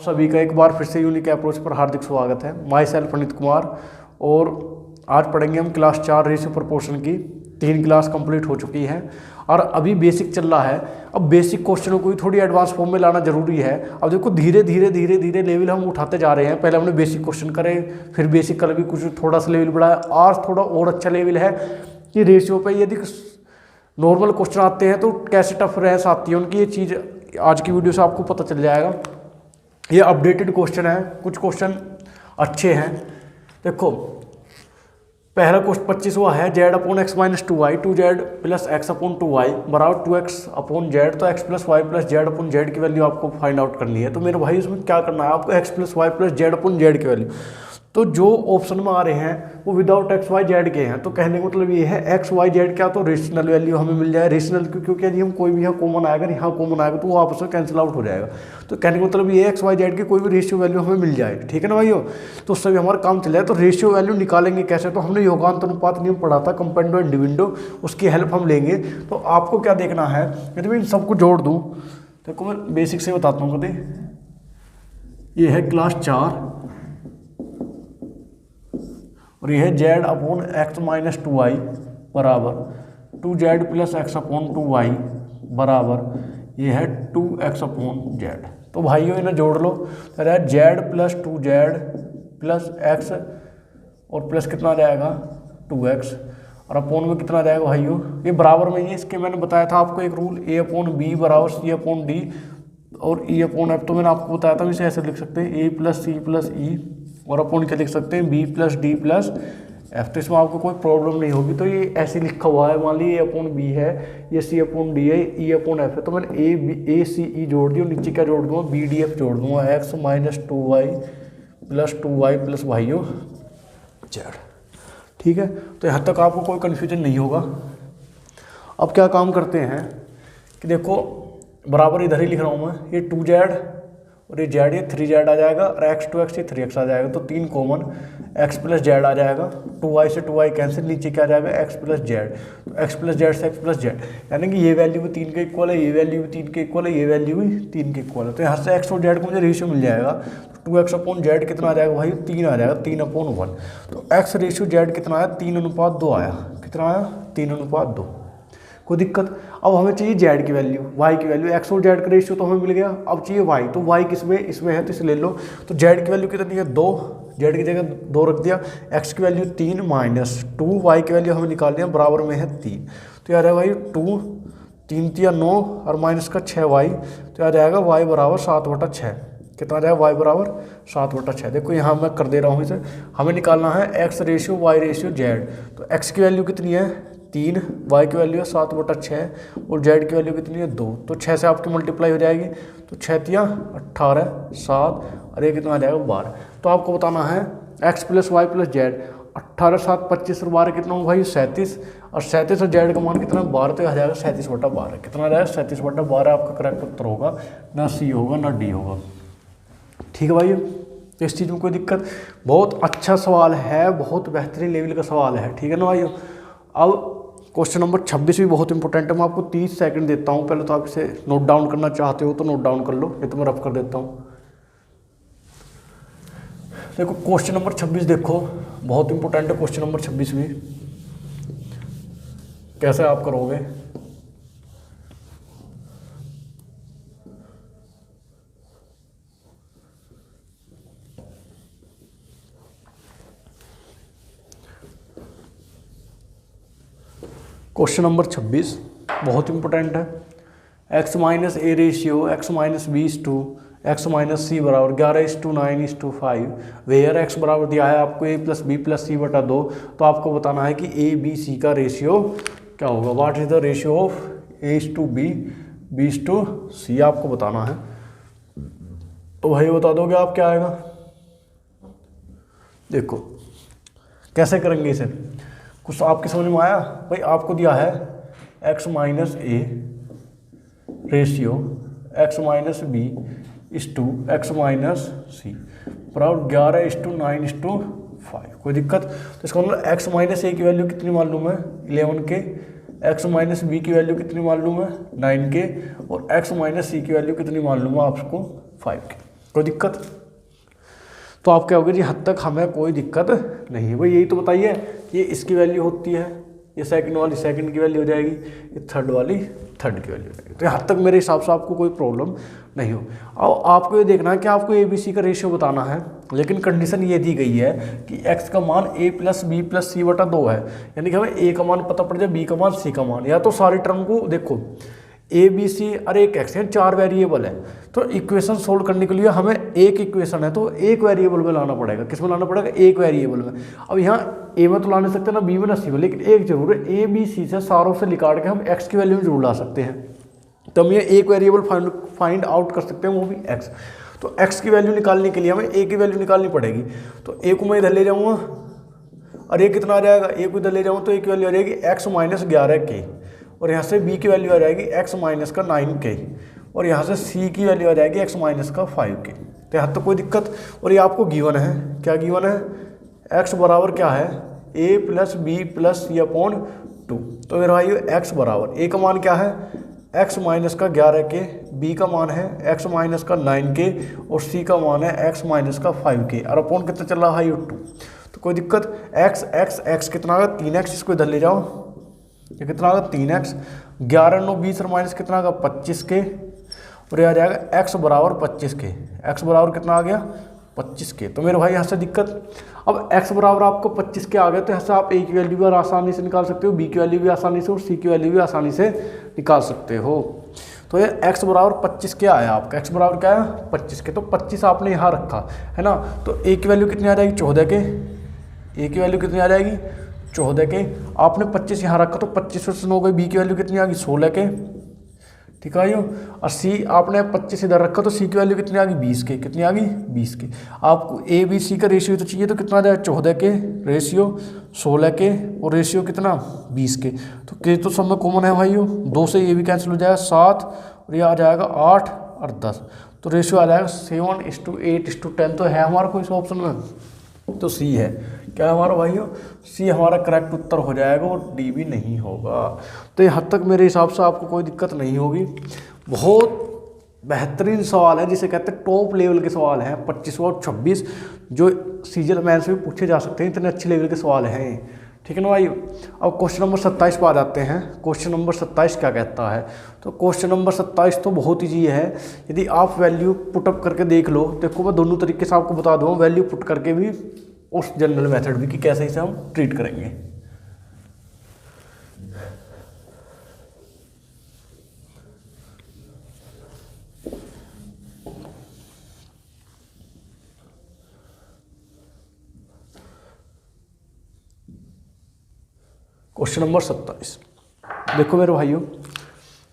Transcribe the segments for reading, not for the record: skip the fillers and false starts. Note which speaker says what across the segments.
Speaker 1: सभी का एक बार फिर से यूनिक अप्रोच पर हार्दिक स्वागत है। माई सेल्फ अनित कुमार, और आज पढ़ेंगे हम क्लास 4 रेशियो प्रोपोर्शन की। 3 क्लास कंप्लीट हो चुकी हैं और अभी बेसिक चल रहा है। अब बेसिक क्वेश्चनों को भी थोड़ी एडवांस फॉर्म में लाना जरूरी है। अब देखो धीरे धीरे लेवल हम उठाते जा रहे हैं। पहले हमने बेसिक क्वेश्चन करे, फिर बेसिक कल भी कुछ थोड़ा सा लेवल बढ़ाया, आज थोड़ा और अच्छा लेवल है कि रेशियो पे यदि नॉर्मल क्वेश्चन आते हैं तो कैसे टफ रेस आती है उनकी, ये चीज़ आज की वीडियो से आपको पता चल जाएगा। ये अपडेटेड क्वेश्चन है, कुछ क्वेश्चन अच्छे हैं। देखो पहला क्वेश्चन 25वां है, Z upon X minus 2y 2z plus X upon 2y बराबर 2x अपॉन जेड। तो x plus Y plus Z upon Z की वैल्यू आपको फाइंड आउट करनी है। तो मेरे भाई इसमें क्या करना है आपको, x plus Y plus Z upon Z की वैल्यू। तो जो ऑप्शन में आ रहे हैं वो विदाउट एक्स वाई जेड के हैं। तो कहने का मतलब ये है एक्स वाई जेड क्या, तो रेशनल वैल्यू हमें मिल जाए। रेशनल क्योंकि यदि हम कोई भी यहाँ कॉमन आएगा, यहाँ कॉमन आएगा तो वो आपस में कैंसिल आउट हो जाएगा। तो कहने का मतलब ये एक्स वाई जेड की कोई भी रेशियो वैल्यू हमें मिल जाए, ठीक है ना भाइयों। तो उससे भी हमारा काम चल जाए। तो रेशियो वैल्यू निकालेंगे कैसे, तो हमने योगांत अनुपात नियम पढ़ा था, कंपेंडो एंड डिविडेंडो, उसकी हेल्प हम लेंगे। तो आपको क्या देखना है, यदि मैं इन सबको जोड़ दूँ, देखो मैं बेसिक से बताता हूँ। कभी ये है क्लास 4 और यह है Z upon X minus 2y बराबर 2z plus X upon 2y बराबर ये है 2x अपॉन जेड। तो भाइयों इन्हें जोड़ लो, तो है Z plus 2z plus x और प्लस कितना आ जाएगा 2x और अपॉन में कितना आ जाएगा भाइयों, ये बराबर में ही। इसके मैंने बताया था आपको एक रूल, a अपॉन बी बराबर c अपॉन डी और e अपॉन f। तो मैंने आपको बताया था, इसे ऐसे लिख सकते हैं a प्लस सी प्लस ई और अपॉन क्या लिख सकते हैं b plus D plus F. तो इसमें आपको कोई प्रॉब्लम नहीं होगी। तो ये ऐसे लिखा हुआ है, मान लीजिए ए अपॉन बी है, ये सी अपॉन डी है, ई अपॉन एफ है। तो मैंने ए सी ई जोड़ दी और नीचे क्या जोड़ दूंगा, बी डी एफ जोड़ दूंगा, x minus 2y plus 2y plus भाइयों जेड, ठीक है। तो यहाँ तक आपको कोई कन्फ्यूजन नहीं होगा। अब क्या काम करते हैं कि देखो बराबर इधर ही लिख रहा हूँ मैं, ये 2z और ये जेड, ये 3z आ जाएगा और x 2x ये 3x आ जाएगा। तो 3 कॉमन, x प्लस जेड आ जाएगा, 2y से 2y कैंसिल, नीचे क्या आ जाएगा x प्लस जेड। तो x प्लस जेड से x प्लस जेड, यानी कि ये वैल्यू भी 3 के इक्वल है, ये वैल्यू भी 3 के इक्वल है, ये वैल्यू भी 3 के इक्वल है। तो यहाँ से x और जेड को मुझे रेशियो मिल जाएगा। तो 2x अपॉन जेड कितना आ जाएगा भाई, 3 आ जाएगा, 3 अपॉन 1। तो x रेशियो जेड कितना आया, 3:2 आया। कितना आया, 3:2। कोई दिक्कत। अब हमें चाहिए जेड की वैल्यू, वाई की वैल्यू। एक्स और जेड का रेशियो तो हमें मिल गया, अब चाहिए वाई। तो वाई किसमें, इसमें है, तो इसे ले लो। तो जेड की वैल्यू कितनी है, 2, जेड की जगह 2 रख दिया। एक्स की वैल्यू 3 माइनस 2, वाई की वैल्यू हमें निकाल दिया, बराबर में है 3। तो यार है भाई 2, 3 3 9 और माइनस का 6y। तो यार जाएगा y बराबर 7/6। कितना आ जाएगा, y बराबर 7/6। देखो यहाँ मैं कर दे रहा हूँ इसे। हमें निकालना है x ratio y ratio Z. तो x की वैल्यू कितनी है 3, y की वैल्यू है 7/6 और z की वैल्यू कितनी है 2। तो 6 से आपकी मल्टीप्लाई हो जाएगी। तो 6 तिया 18, 7 और ये कितना आ जाएगा 12। तो आपको बताना है x plus Y plus Z. 18 7 25 और 12 कितना होगा भाई 37, और 37 और जेड का मान कितना 12। तो आ जाएगा 37/12। कितना आ जाएगा 37/12 आपका करेक्ट उत्तर होगा, ना सी होगा ना डी होगा, ठीक है भाई। तो इस चीज़ में कोई दिक्कत, बहुत अच्छा सवाल है, बहुत बेहतरीन लेवल का सवाल है, ठीक है ना भाइयों। अब क्वेश्चन नंबर 26 भी बहुत इंपॉर्टेंट है। मैं आपको 30 सेकंड देता हूँ, पहले तो आप इसे नोट डाउन करना चाहते हो तो नोट डाउन कर लो, ये तो मैं रफ कर देता हूँ। देखो क्वेश्चन नंबर 26 देखो, बहुत इंपॉर्टेंट है क्वेश्चन नंबर 26 भी। कैसे आप करोगे, क्वेश्चन नंबर 26 बहुत इंपॉर्टेंट है। x minus A ratio x minus B is to X minus C बराबर 11:9:5, वेयर x बराबर दिया है आपको a plus B plus C बटा 2। तो आपको बताना है कि ए बी सी का रेशियो क्या होगा, what is the ratio of a is to B, B is to C, आपको बताना है। तो भाई बता दोगे आप क्या आएगा। देखो कैसे करेंगे इसे, कुछ आपके समझ में आया भाई। आपको दिया है x minus A ratio x minus B is to X minus C बराबर 11:9:5। कोई दिक्कत। तो इसका मतलब x माइनस ए की वैल्यू कितनी मालूम है 11 के, x माइनस बी की वैल्यू कितनी मालूम है 9 के, और x माइनस सी की वैल्यू कितनी मालूम है आपको 5 के। कोई दिक्कत? तो आप कहोगे जी हद तक हमें कोई दिक्कत नहीं है भाई, यही तो बताइए कि ये इसकी वैल्यू होती है, ये सेकंड वाली सेकंड की वैल्यू हो जाएगी, ये थर्ड वाली थर्ड की वैल्यू हो जाएगी। तो हद तक मेरे हिसाब से आपको कोई प्रॉब्लम नहीं हो। अब आपको ये देखना है कि आपको ए बी सी का रेशियो बताना है, लेकिन कंडीशन ये दी गई है कि x का मान a plus B plus C बटा 2 है, यानी कि हमें a का मान पता पड़ जाए, b का मान, c का मान। या तो सारी टर्म को देखो ए बी सी और एक एक्स है, 4 वेरिएबल है, तो इक्वेशन सोल्व करने के लिए हमें एक इक्वेशन है तो एक वेरिएबल में लाना पड़ेगा। किस में लाना पड़ेगा? एक वेरिएबल में। अब यहाँ ए में तो ला नहीं सकते ना, बी में ना सी में, लेकिन एक जरूर है, ए बी सी से सारों से निकाल के हम एक्स की वैल्यू में जरूर ला सकते हैं। तो हम ये एक वेरिएबल फाइंड आउट कर सकते हैं, वो भी एक्स। तो एक्स की वैल्यू निकालने के लिए हमें ए की वैल्यू निकालनी पड़ेगी। तो ए को मैं इधर ले जाऊँगा और ए कितना आ जाएगा, ए को इधर ले जाऊँ तो ए की वैल्यू आ जाएगी एक्स माइनस 11k, और यहाँ से b की वैल्यू आ जाएगी x माइनस का 9k, और यहाँ से c की वैल्यू आ जाएगी x माइनस का 5k। तो यहाँ तक कोई दिक्कत? और ये आपको गिवन है, क्या गिवन है? x बराबर क्या है? a प्लस बी प्लस c अपॉन 2। तो मेरे भाई x बराबर a का मान क्या है? x माइनस का 11k, b का मान है x माइनस का 9k, और c का मान है x माइनस का 5k, और अपॉन कितना चल रहा है? 2। तो कोई दिक्कत? x कितना आएगा? 3x, इसको इधर ले जाओ, ये कितना आएगा? 3x, 11 9 20 और माइनस कितना आएगा? 25k, और ये आ जाएगा x बराबर 25k। x बराबर कितना आ गया? 25k। तो मेरे भाई यहाँ से दिक्कत? अब x बराबर आपको 25k आ गया, तो यहाँ से आप a की वैल्यू भी आसानी से निकाल सकते हो, b की वैल्यू भी आसानी से, और c की वैल्यू भी आसानी से निकाल सकते हो। तो ये x बराबर 25k आया आपका। x बराबर क्या है? 25k। तो 25 आपने यहाँ रखा है ना, तो a की वैल्यू कितनी आ जाएगी? 14k। a की वैल्यू कितनी आ जाएगी? 14k। आपने 25 यहाँ रखा तो 25 हो गई, बी की वैल्यू कितनी आ गई? 16k। ठीक है यो। और सी आपने 25 इधर रखा तो सी की वैल्यू कितनी आ गई? 20k। कितनी आ गई? 20k। आपको ए बी सी का रेशियो तो चाहिए, तो कितना आ जाएगा? 14k रेशियो 16k, और रेशियो कितना? 20k। तो के तो सब में कॉमन है भाइयों, 2 से ये भी कैंसिल हो जाएगा, 7, और ये आ जाएगा 8 और 10। तो रेशियो आ जाएगा 7:8:10। तो है हमारा कोई ऑप्शन में? तो सी है। क्या हमारा भाइयों? सी हमारा करेक्ट उत्तर हो जाएगा, और डी भी नहीं होगा। तो ये हद तक मेरे हिसाब से आपको कोई दिक्कत नहीं होगी। बहुत बेहतरीन सवाल है, जिसे कहते हैं टॉप लेवल के सवाल हैं, 25 और 26, जो सीजन मैन से भी पूछे जा सकते हैं, इतने अच्छे लेवल के सवाल हैं। ठीक है ना भाई? अब क्वेश्चन नंबर 27 पर आ जाते हैं। क्वेश्चन नंबर 27 क्या कहता है? तो क्वेश्चन नंबर 27 तो बहुत ईजी है। यदि आप वैल्यू पुटअप करके देख लो, देखो मैं दोनों तरीके से आपको बता दूँ, वैल्यू पुट करके भी उस जनरल मेथड भी, कि कैसे इसे हम ट्रीट करेंगे। क्वेश्चन नंबर 27 देखो मेरे भाइयों,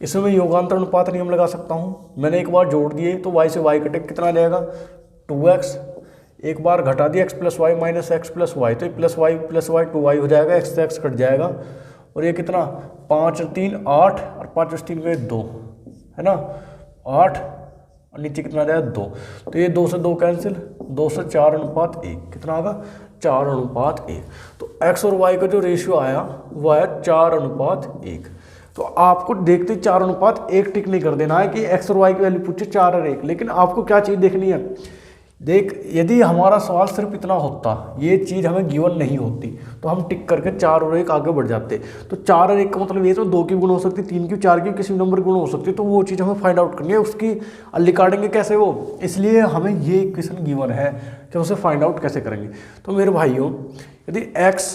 Speaker 1: इसमें मैं योगांतर अनुपात नियम लगा सकता हूँ। मैंने एक बार जोड़ दिए तो y से y कटे कितना आ जाएगा? 2x। एक बार घटा दिया x plus Y minus X plus Y, तो प्लस वाई 2y हो जाएगा, x से x कट जाएगा, और ये कितना? 5 और 3 8, और 5 और 3 2 है ना, 8, और नीचे कितना आ जाएगा? 2। तो ये 2 से 2 कैंसिल, 2 से 4:1। कितना आएगा? 4:1। तो x और y का जो रेशियो आया वो आया 4:1। तो आपको देखते 4:1 टिक नहीं कर देना है कि x और y की वैल्यू पूछे 4 और 1, लेकिन आपको क्या चीज़ देखनी है? देख, यदि हमारा सवाल सिर्फ इतना होता, ये चीज़ हमें गिवन नहीं होती, तो हम टिक करके 4 और 1 आगे बढ़ जाते। तो 4 और 1 का मतलब ये तो 2 की गुण हो सकती, 3 की, 4 की, किसी भी नंबर की गुण हो सकती, तो वो चीज़ हमें फाइंड आउट करनी है। उसकी निकालेंगे कैसे वो? इसलिए हमें ये इक्वेशन गिवन है कि उसे फाइंड आउट कैसे करेंगे। तो मेरे भाइयों, यदि x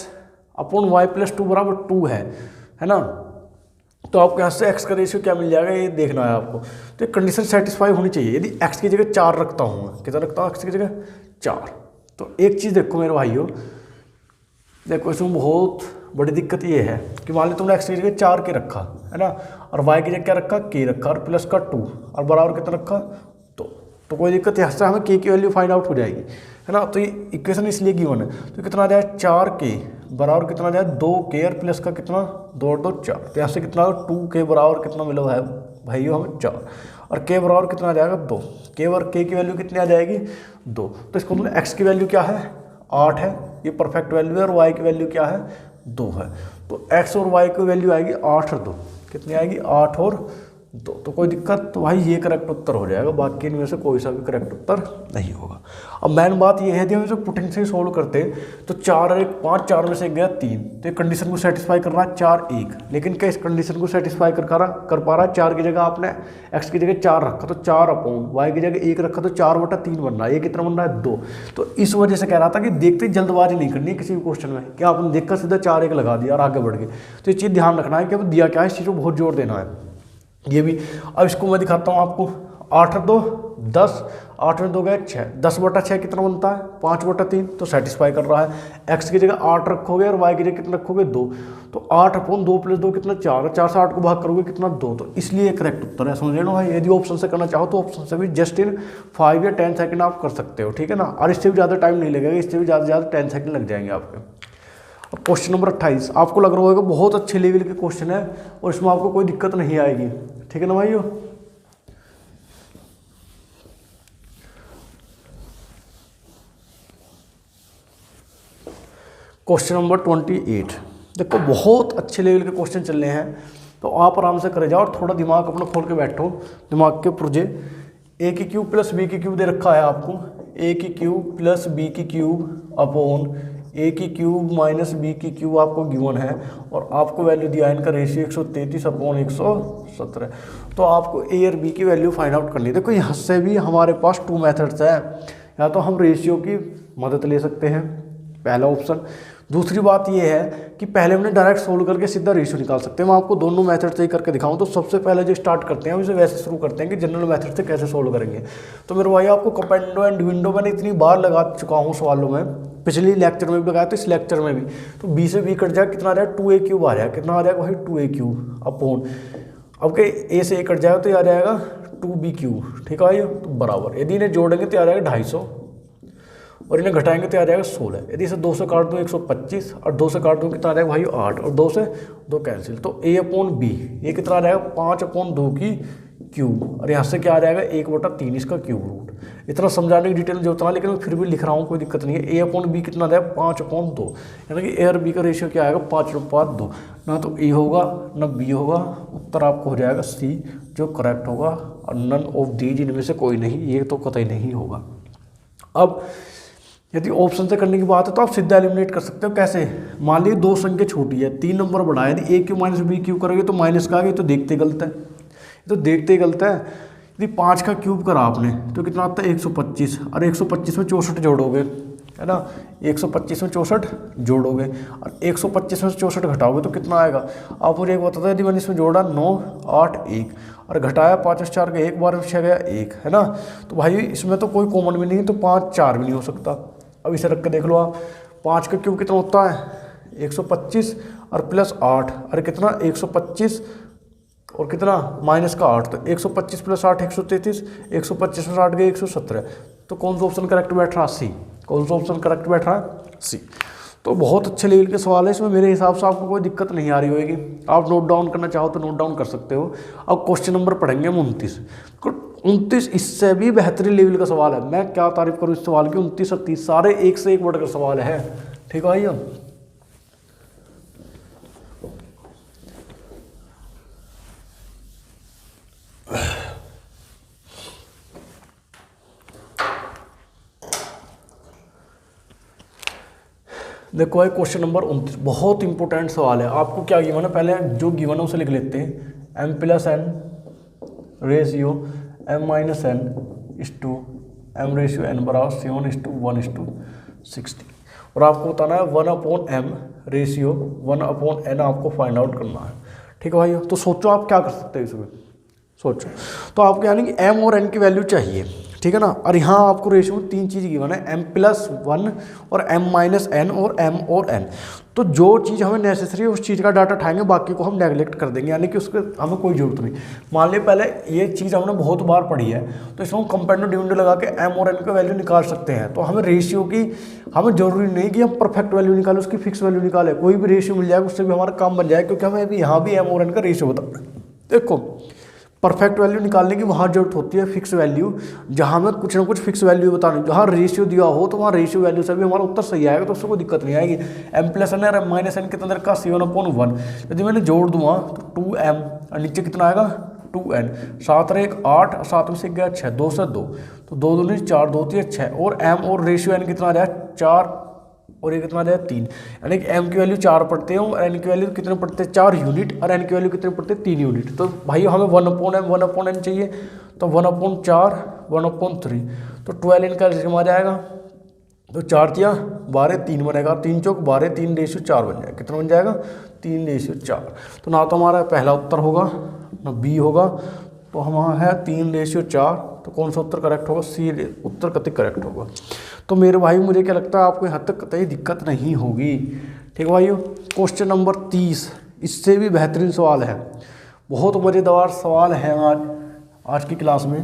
Speaker 1: अपॉन वाई प्लस 2 बराबर 2 है ना, तो आपको यहाँ से x का रेशियो क्या मिल जाएगा, ये देखना है आपको। तो कंडीशन सेटिस्फाई होनी चाहिए। यदि x की जगह 4 रखता हूँ मैं, कितना रखता हूँ x की जगह? 4। तो एक चीज़ देखो मेरे भाइयों, देखो इसमें बहुत बड़ी दिक्कत ये है कि मान लो तुमने x की जगह 4 के रखा है ना, और y की जगह क्या रखा? k रखा, और प्लस का 2, और बराबर कितना रखा? तो कोई दिक्कत, यहाँ से हमें k की वैल्यू फाइंड आउट हो जाएगी, है ना। तो ये इक्वेशन इसलिए गिवन है। तो कितना आ जाए? 4k बराबर कितना आ जाए? 2k, और प्लस का कितना? 2 और 2 4। तो यहाँ से कितना? 2k बराबर कितना मिला है भाइयों हमें? 4। और k बराबर कितना आ जाएगा? 2। k और k की वैल्यू कितनी आ जाएगी? 2। तो इसको मतलब x की वैल्यू क्या है? 8 है, ये परफेक्ट वैल्यू है, और y की वैल्यू क्या है? 2 है। तो x और y की वैल्यू आएगी 8 और 2। कितनी आएगी? 8 और तो कोई दिक्कत, तो भाई ये करेक्ट उत्तर हो जाएगा, बाकी इनमें से कोई सा भी करेक्ट उत्तर नहीं होगा। अब मेन बात ये है कि हम जो पोटेंशियल सोल्व करते हैं तो 4 और 1 5, 4 में से 1 गया 3, तो एक कंडीशन को सेटिस्फाई कर रहा है 4 1, लेकिन क्या इस कंडीशन को सेटिस्फाई कर पा रहा है? 4 की जगह आपने x की जगह 4 रखा तो 4 अपॉन y की जगह 1 रखा तो 4/3 बन रहा है, ये कितना बन रहा है 2। तो इस वजह से कह रहा था कि देखते ही जल्दबाजी नहीं करनी किसी भी क्वेश्चन में, क्या आपने देखकर सीधा 4 1 लगा दिया और आगे बढ़ गए। तो ये चीज़ ध्यान रखना है कि अब दिया क्या है, इस चीज़ को बहुत जोर देना है। ये भी अब इसको मैं दिखाता हूँ आपको। 8 2 10, 8 में 2 गए 6, 10/6 कितना बनता है? 5/3, तो सेटिस्फाई कर रहा है। x की जगह 8 रखोगे और y की जगह कितना रखोगे 2, तो 8/2 + 2 कितना 4, 4 से 8 को भाग करोगे कितना 2, तो इसलिए करेक्ट उत्तर है। समझ लेना भाई, यदि ऑप्शन से करना चाहो तो ऑप्शन से भी जस्ट इन 5 या 10 सेकंड आप कर सकते हो, ठीक है ना। और इससे भी ज़्यादा टाइम नहीं लगेगा, इससे भी ज़्यादा 10 सेकंड लग जाएंगे आपके। क्वेश्चन नंबर 28 आपको लग रहा होगा बहुत अच्छे लेवल के क्वेश्चन है और इसमें आपको कोई दिक्कत नहीं आएगी, ठीक है ना भाइयों। क्वेश्चन नंबर 28 देखो बहुत अच्छे लेवल के क्वेश्चन चल रहे हैं, तो आप आराम से करे जाओ और थोड़ा दिमाग अपना खोल के बैठो, दिमाग के पुर्जे। a³ + b³ दे रखा है आपको, a³ + b³ upon a³ - b³ आपको गिवन है और आपको वैल्यू दिया है इनका रेशियो 133/117। तो आपको a और b की वैल्यू फाइंड आउट करनी है। देखो यहाँ से भी हमारे पास 2 मेथड्स है, या तो हम रेशियो की मदद ले सकते हैं, पहला ऑप्शन। दूसरी बात ये है कि पहले हमने डायरेक्ट सोल्व करके सीधा रेशियो निकाल सकते हैं। मैं आपको दोनों मेथड से ही करके दिखाऊं। तो सबसे पहले जो स्टार्ट करते हैं हम इसे वैसे शुरू करते हैं कि जनरल मेथड से कैसे सोल्व करेंगे। तो मेरे भाई आपको कंपेंडो एंड डिविडेंडो मैंने इतनी बार लगा चुका हूँ सवालों में, पिछले लेक्चर में भी लगाया तो इस लेक्चर में भी। तो b से b कट जाएगा, कितना आ जाएगा 2a³ आ जाएगा, कितना आ जाएगा भाई 2a³ अपॉन, अब के a से a कट जाएगा तो ये आ जाएगा 2b³, ठीक है भाई, तो बराबर। यदि इन्हें जोड़ेंगे तो आ जाएगा 250 और इन्हें घटाएंगे तो आ जाएगा 16। यदि इसे 2 से काट दो 125 और 2 से काट दो कितना आ जाएगा भाई 8 और 2 से 2 कैंसिल, तो a/b ये कितना आ जाएगा 5/2 की क्यूब और यहाँ से क्या आ जाएगा 1/3 इसका क्यूब रूट। इतना समझाने की डिटेल जो उतना, लेकिन मैं फिर भी लिख रहा हूँ, कोई दिक्कत नहीं है। a/b कितना आ जाएगा 5/2, यानी कि a और b का रेशियो क्या आएगा 5/2। ना तो a होगा ना b होगा, उत्तर आपको हो जाएगा c जो करेक्ट होगा, और नन ऑफ दीज इनमें से कोई नहीं, ये तो कतई नहीं होगा। अब यदि ऑप्शन से करने की बात है तो आप सीधा एलिमिनेट कर सकते हो। कैसे? मान लीजिए 2 संख्या छोटी है, 3 नंबर बड़ा है, यदि a³ - b³ करोगे तो माइनस का आगे, तो देखते गलत है, तो देखते गलत है। यदि 5 का क्यूब करा आपने तो कितना आता है 125, और 125 में 64 जोड़ोगे, है ना, 125 में 64 जोड़ोगे और 125 में 64 घटाओगे तो कितना आएगा। आप मुझे एक बताते यदि मैंने इसमें जोड़ा 9 8 1 और घटाया 5 4 का 1 बार 6 गया 1, है ना। तो भाई इसमें तो कोई कॉमन भी नहीं है, तो 5 4 भी नहीं हो सकता। अब इसे रख के देख लो आप, 5 का क्यूब कितना होता है 125 और प्लस 8 और कितना 125 और कितना माइनस का 8, तो 125 + 8 133, 125 में 8 गए 117। तो कौन सा ऑप्शन करेक्ट बैठ रहा? सी। कौन सा ऑप्शन करेक्ट बैठ रहा है? सी। तो बहुत अच्छे लेवल के सवाल है, इसमें मेरे हिसाब से आपको कोई दिक्कत नहीं आ रही होगी। आप नोट डाउन करना चाहो तो नोट डाउन कर सकते हो। अब क्वेश्चन नंबर पढ़ेंगे हम 29। इससे भी बेहतरीन लेवल का सवाल है, मैं क्या तारीफ करूँ इस सवाल की। 29 और 30 सारे एक से एक बढ़कर सवाल है, ठीक है भैया। देखो भाई क्वेश्चन नंबर 29 बहुत इंपॉर्टेंट सवाल है। आपको क्या गिवन है, पहले जो गिवन है उसे लिख लेते हैं। m+n रेशियो m-n/m बराबर 7:1:60 और आपको बताना है 1/m रेशियो 1/n आपको फाइंड आउट करना है, ठीक है भाई। तो सोचो आप क्या कर सकते हैं इसमें, सोचो। तो आपको यानी कि m और n की वैल्यू चाहिए, ठीक है ना। और यहाँ आपको रेशियो में 3 चीज़ गिवन है, m+1 और m-n और m और n। तो जो चीज़ हमें नेसेसरी है उस चीज़ का डाटा उठाएंगे, बाकी को हम नेगलेक्ट कर देंगे, यानी कि उसके हमें कोई जरूरत नहीं। मान लिया पहले ये चीज़ हमने बहुत बार पढ़ी है, तो इसमें हम कंपेंडो डिविडेंडो लगा के m और n का वैल्यू निकाल सकते हैं। तो हमें रेशियो की हमें जरूरी नहीं कि हम परफेक्ट वैल्यू निकालें, उसकी फिक्स वैल्यू निकालें, कोई भी रेशियो मिल जाएगा उससे भी हमारा काम बन जाएगा, क्योंकि हमें भी यहाँ भी m और n का रेशियो बताना है। देखो परफेक्ट वैल्यू निकालने की वहाँ जरूरत होती है फिक्स वैल्यू, जहाँ में कुछ ना कुछ फिक्स वैल्यू बतानी, जहाँ रेशियो दिया हो तो वहाँ रेशियो वैल्यू से भी हमारा उत्तर सही आएगा, तो उससे कोई दिक्कत नहीं आएगी। m+n और m-n कितना दर का 7/1, यदि मैंने जोड़ दूँगा तो 2m और नीचे कितना आएगा 2n, 7 और 1 8, 7 में से गया 6, 2 से 2, तो 2 दूनी 4, 2 3 6, और m और रेशियो n कितना आ जाए 4 और ये कितना आ जाए 3, यानी कि m की वैल्यू 4 पढ़ते हैं और n की वैल्यू कितने पढ़ते हैं 4 यूनिट, और n की वैल्यू कितने पढ़ते हैं 3 यूनिट। तो भाई हमें 1/n चाहिए, तो 1/4 1/3, तो 12 इनका एलसीएम आ जाएगा, तो 4 तिया 12, 3 बनेगा, 3 चौक 12, 3/4 बन जाएगा, कितना बन जाएगा 3/4। तो ना तो हमारा पहला उत्तर होगा ना बी होगा, तो हमारा है 3/4, तो कौन सा उत्तर करेक्ट होगा, सी उत्तर कतई करेक्ट होगा। तो मेरे भाई मुझे क्या लगता है आपको हद तक कतई दिक्कत नहीं होगी। ठीक है भाइयों, क्वेश्चन नंबर 30, इससे भी बेहतरीन सवाल है, बहुत मज़ेदार सवाल है आज की क्लास में।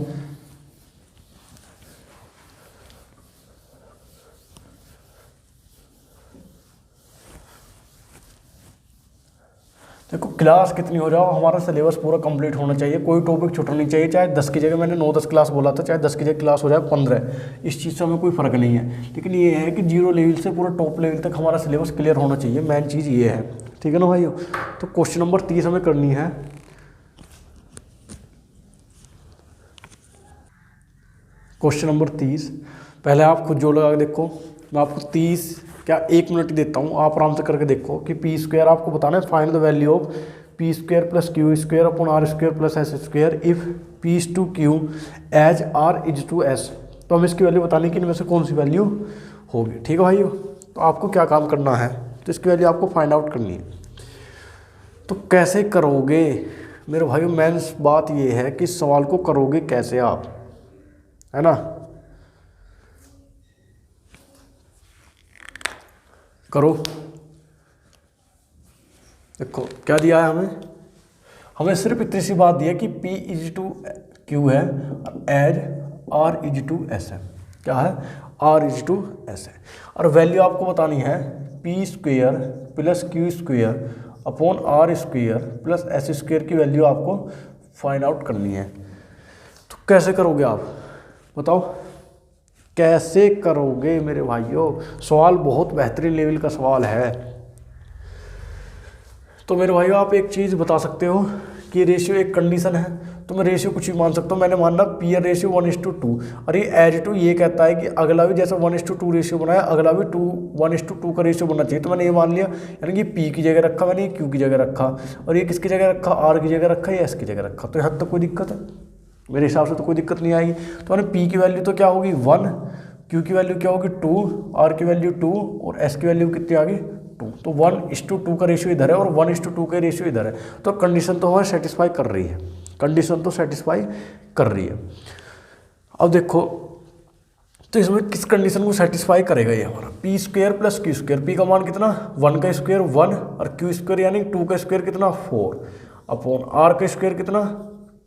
Speaker 1: देखो क्लास कितनी हो जाओ, हमारा सिलेबस पूरा कंप्लीट होना चाहिए, कोई टॉपिक छूटना नहीं चाहिए, चाहे 10 की जगह मैंने 9-10 क्लास बोला था, चाहे 10 की जगह क्लास हो जाए 15, इस चीज़ से हमें कोई फ़र्क नहीं है, लेकिन ये है कि 0 लेवल से पूरा टॉप लेवल तक हमारा सिलेबस क्लियर होना चाहिए, मेन चीज़ ये है। ठीक है ना भाइयों, तो क्वेश्चन नंबर 30 हमें करनी है। क्वेश्चन नंबर 30, पहले आप खुद जो लगा के देखो, मैं आपको 30 क्या 1 मिनट देता हूँ, आप आराम से करके देखो कि पी स्क्वायर आपको बताना है, find the value of P square plus Q square upon R square plus S square if P is to Q as R is to S. तो हम इसकी वैल्यू बताने की इनमें से कौन सी वैल्यू होगी। ठीक है भाइयों, तो आपको क्या काम करना है, तो इसकी वैल्यू आपको फाइंड आउट करनी है। तो कैसे करोगे मेरे भाइयों, मेन बात ये है कि सवाल को करोगे कैसे आप, है ना। करो, देखो क्या दिया है हमें सिर्फ इतनी सी बात दी है कि P इज टू क्यू है, as R is to S है, क्या है R इज टू एस है, और वैल्यू आपको बतानी है P square plus Q square upon R square plus S square की वैल्यू आपको फाइंड आउट करनी है। तो कैसे करोगे आप बताओ, कैसे करोगे मेरे भाइयों, सवाल बहुत बेहतरीन लेवल का सवाल है। तो मेरे भाइयों आप एक चीज़ बता सकते हो कि रेशियो एक कंडीशन है, तो मैं रेशियो कुछ भी मान सकता हूँ, मैंने माना पी रेशियो 1:2, और ये एज टू ये कहता है कि अगला भी जैसा 1:2 रेशियो बनाया, अगला भी 1:2 का रेशियो बनना चाहिए, तो मैंने ये मान लिया, यानी कि पी की जगह रखा मैंने, क्यू की जगह रखा, और ये किसकी जगह रखा आर की जगह रखा, या एस की जगह रखा। तो यहाँ तक कोई दिक्कत है मेरे हिसाब से, तो कोई दिक्कत नहीं आएगी। तो मैंने पी की वैल्यू तो क्या होगी 1, क्यू की वैल्यू क्या होगी 2, आर की वैल्यू 2, और एस की वैल्यू कितनी आ गई 2। तो 1:2 का रेशियो इधर है और 1:2 का रेशियो इधर है, तो कंडीशन तो हमें सेटिस्फाई कर रही है, कंडीशन तो सेटिस्फाई कर रही है। अब देखो तो इसमें किस कंडीशन को सेटिस्फाई करेगा ये हमारा, P square plus Q square, P का मान कितना 1 का स्क्वायर 1, और क्यू स्क्वायर यानी 2 का स्क्वायर कितना 4, अपॉन आर का स्क्वायर कितना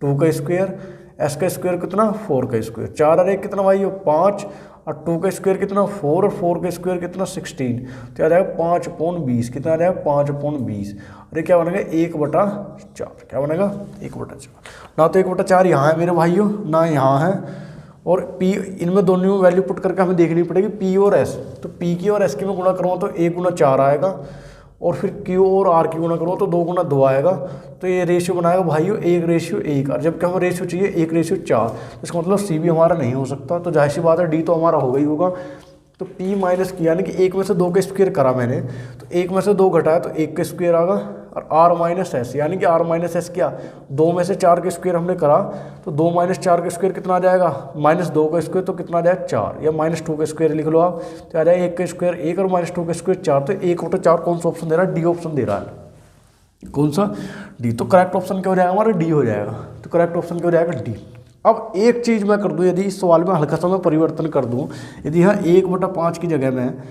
Speaker 1: 2 का स्क्वायर, एस का स्क्वायर कितना 4 का स्क्वायर, 4 और 1 कितना भाई 5, और 2 का स्क्वायर कितना 4, और 4 का स्क्वायर कितना 16, तो आ जाएगा 5/20, कितना आ जाएगा 5/20, अरे क्या बनेगा 1/4, क्या बनेगा 1/4। ना तो 1/4 यहाँ है मेरे भाइयों, ना यहाँ है, और P इनमें दोनों में वैल्यू पुट करके हमें देखनी पड़ेगी P और S। तो P की और S की में गुणा करूँगा तो 1/4 आएगा, और फिर Q और R की गुणा करूँगा तो 2/2 आएगा। तो ये रेशियो बनाएगा भाइयों 1:1, और जबकि हमें रेशियो चाहिए 1:4, इसका मतलब C भी हमारा नहीं हो सकता, तो जाहिर सी बात है D तो हमारा होगा ही होगा। तो P माइनस की यानी कि 1 में से 2 का स्क्वायर करा मैंने, तो 1 में से 2 घटाया तो 1 का स्क्वायर आगा, और R माइनस एस यानी कि R माइनस एस क्या 2 में से 4 का स्क्वायर हमने करा, तो 2 - 4 का स्क्वायर कितना आ जाएगा -2 का स्क्वायर, तो कितना आ जाएगा 4, या -2 का स्क्वायर लिख लो आप, तो आ जाएगा 1 का स्क्वायर 1 और -2 का स्क्वायर 4, तो 1/4 कौन सा ऑप्शन दे रहा है, डी ऑप्शन दे रहा है। कौन सा डी, तो करेक्ट ऑप्शन क्या हो जाएगा हमारा डी हो जाएगा, तो करेक्ट ऑप्शन क्या हो जाएगा डी। अब एक चीज़ मैं कर दूं, यदि इस सवाल में हल्का सा मैं परिवर्तन कर दूं, यदि यहाँ 1/5 की जगह में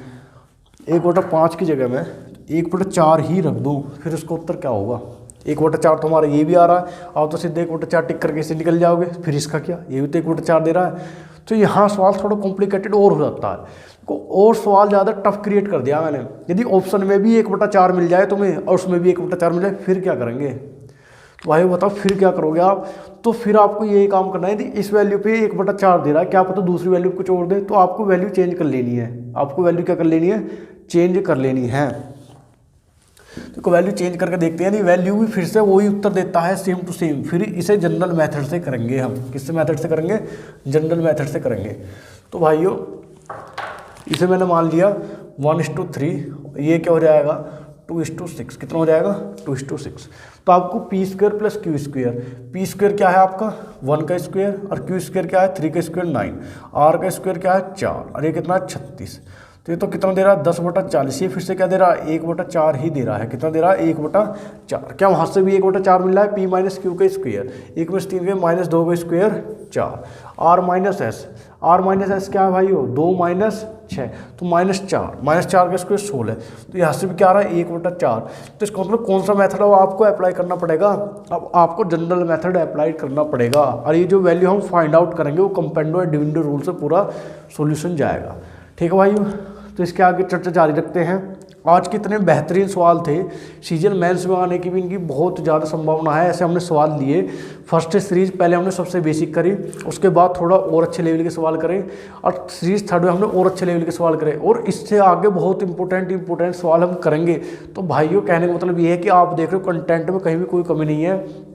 Speaker 1: 1/5 की जगह में 1/4 ही रख दूं, फिर उसका उत्तर क्या होगा। 1/4 तो हमारा ये भी आ रहा है, आप तो सीधे 1/4 टिक करके से निकल जाओगे, फिर इसका क्या, ये भी तो 1/4 दे रहा है। तो यहाँ सवाल थोड़ा कॉम्प्लिकेटेड और हो जाता है, और सवाल ज़्यादा टफ क्रिएट कर दिया मैंने। यदि ऑप्शन में भी 1/4 मिल जाए तुम्हें और उसमें भी 1/4 मिल जाए, फिर क्या करेंगे, तो भाई बताओ फिर क्या करोगे आप। तो फिर आपको यही काम करना है, यदि इस वैल्यू पे 1/4 दे रहा है, क्या पता दूसरी वैल्यू कुछ और दे, तो आपको वैल्यू चेंज कर लेनी है, आपको वैल्यू क्या कर लेनी है, चेंज कर लेनी है। तो वैल्यू चेंज करके देखते हैं, नहीं वैल्यू भी फिर से वही उत्तर देता है सेम टू सेम। फिर इसे जनरल मेथड से करेंगे हम, किससे मेथड से करेंगे, जनरल मेथड से करेंगे। तो भाइयों इसे मैंने मान लिया 1:3, ये क्या हो जाएगा 2:6, कितना हो जाएगा 2:6। तो आपको P square plus Q square, P square क्या है आपका 1 का स्क्वायर और क्यू स्क्वायर क्या है 3 का स्क्वायर 9, आर का स्क्वायर क्या है 4 और ये कितना 36। तो ये तो कितना दे रहा है 10/40, ये फिर से क्या दे रहा है 1/4 ही दे रहा है। कितना दे रहा है 1/4। क्या वहाँ से भी 1/4 मिल रहा है, पी माइनस क्यू का स्क्वायर, 1 में 3 के माइनस 2 का square 4, R minus S, R minus S क्या है भाई 2 माइनस 6 तो -4 का स्क्वायर 16। तो यहाँ से भी क्या आ रहा है 1/4। तो इसका मतलब कौन सा मेथड है वो आपको अप्लाई करना पड़ेगा, अब आपको जनरल मेथड अप्लाई करना पड़ेगा। और ये जो वैल्यू हम फाइंड आउट करेंगे वो कंपेंडो एंड डिविडेंड रूल से पूरा सॉल्यूशन जाएगा। ठीक है भाइयों, तो इसके आगे चर्चा जारी रखते हैं। आज कितने बेहतरीन सवाल थे, सीजन मेंस में आने की भी इनकी बहुत ज़्यादा संभावना है। ऐसे हमने सवाल लिए, फर्स्ट सीरीज पहले हमने सबसे बेसिक करी, उसके बाद थोड़ा और अच्छे लेवल के सवाल करें, और सीरीज थर्ड में हमने और अच्छे लेवल के सवाल करें, और इससे आगे बहुत इंपॉर्टेंट सवाल हम करेंगे। तो भाइयों कहने का मतलब ये है कि आप देख रहे हो कंटेंट में कहीं भी कोई कमी नहीं है,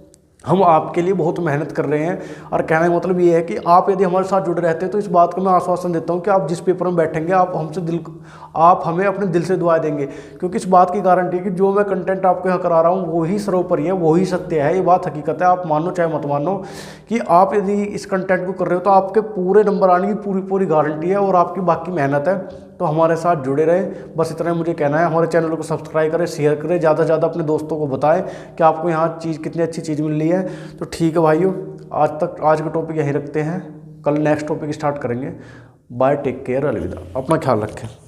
Speaker 1: हम आपके लिए बहुत मेहनत कर रहे हैं। और कहने का मतलब ये है कि आप यदि हमारे साथ जुड़े रहते हैं तो इस बात को मैं आश्वासन देता हूं कि आप जिस पेपर में बैठेंगे आप हमें अपने दिल से दुआ देंगे, क्योंकि इस बात की गारंटी है कि जो मैं कंटेंट आपको यहाँ करा रहा हूँ वही सर्वोपरि है, वही सत्य है। ये बात हकीकत है, आप मानो चाहे मत मानो, कि आप यदि इस कंटेंट को कर रहे हो तो आपके पूरे नंबर आने की पूरी गारंटी है, और आपकी बाकी मेहनत है। तो हमारे साथ जुड़े रहे, बस इतना मुझे कहना है। हमारे चैनल को सब्सक्राइब करें, शेयर करें, ज़्यादा से ज़्यादा अपने दोस्तों को बताएं कि आपको यहाँ चीज़ कितनी अच्छी चीज़ मिल रही है। तो ठीक है भाइयों, आज का टॉपिक यहीं रखते हैं, कल नेक्स्ट टॉपिक स्टार्ट करेंगे। बाय, टेक केयर, अलविदा, अपना ख्याल रखें।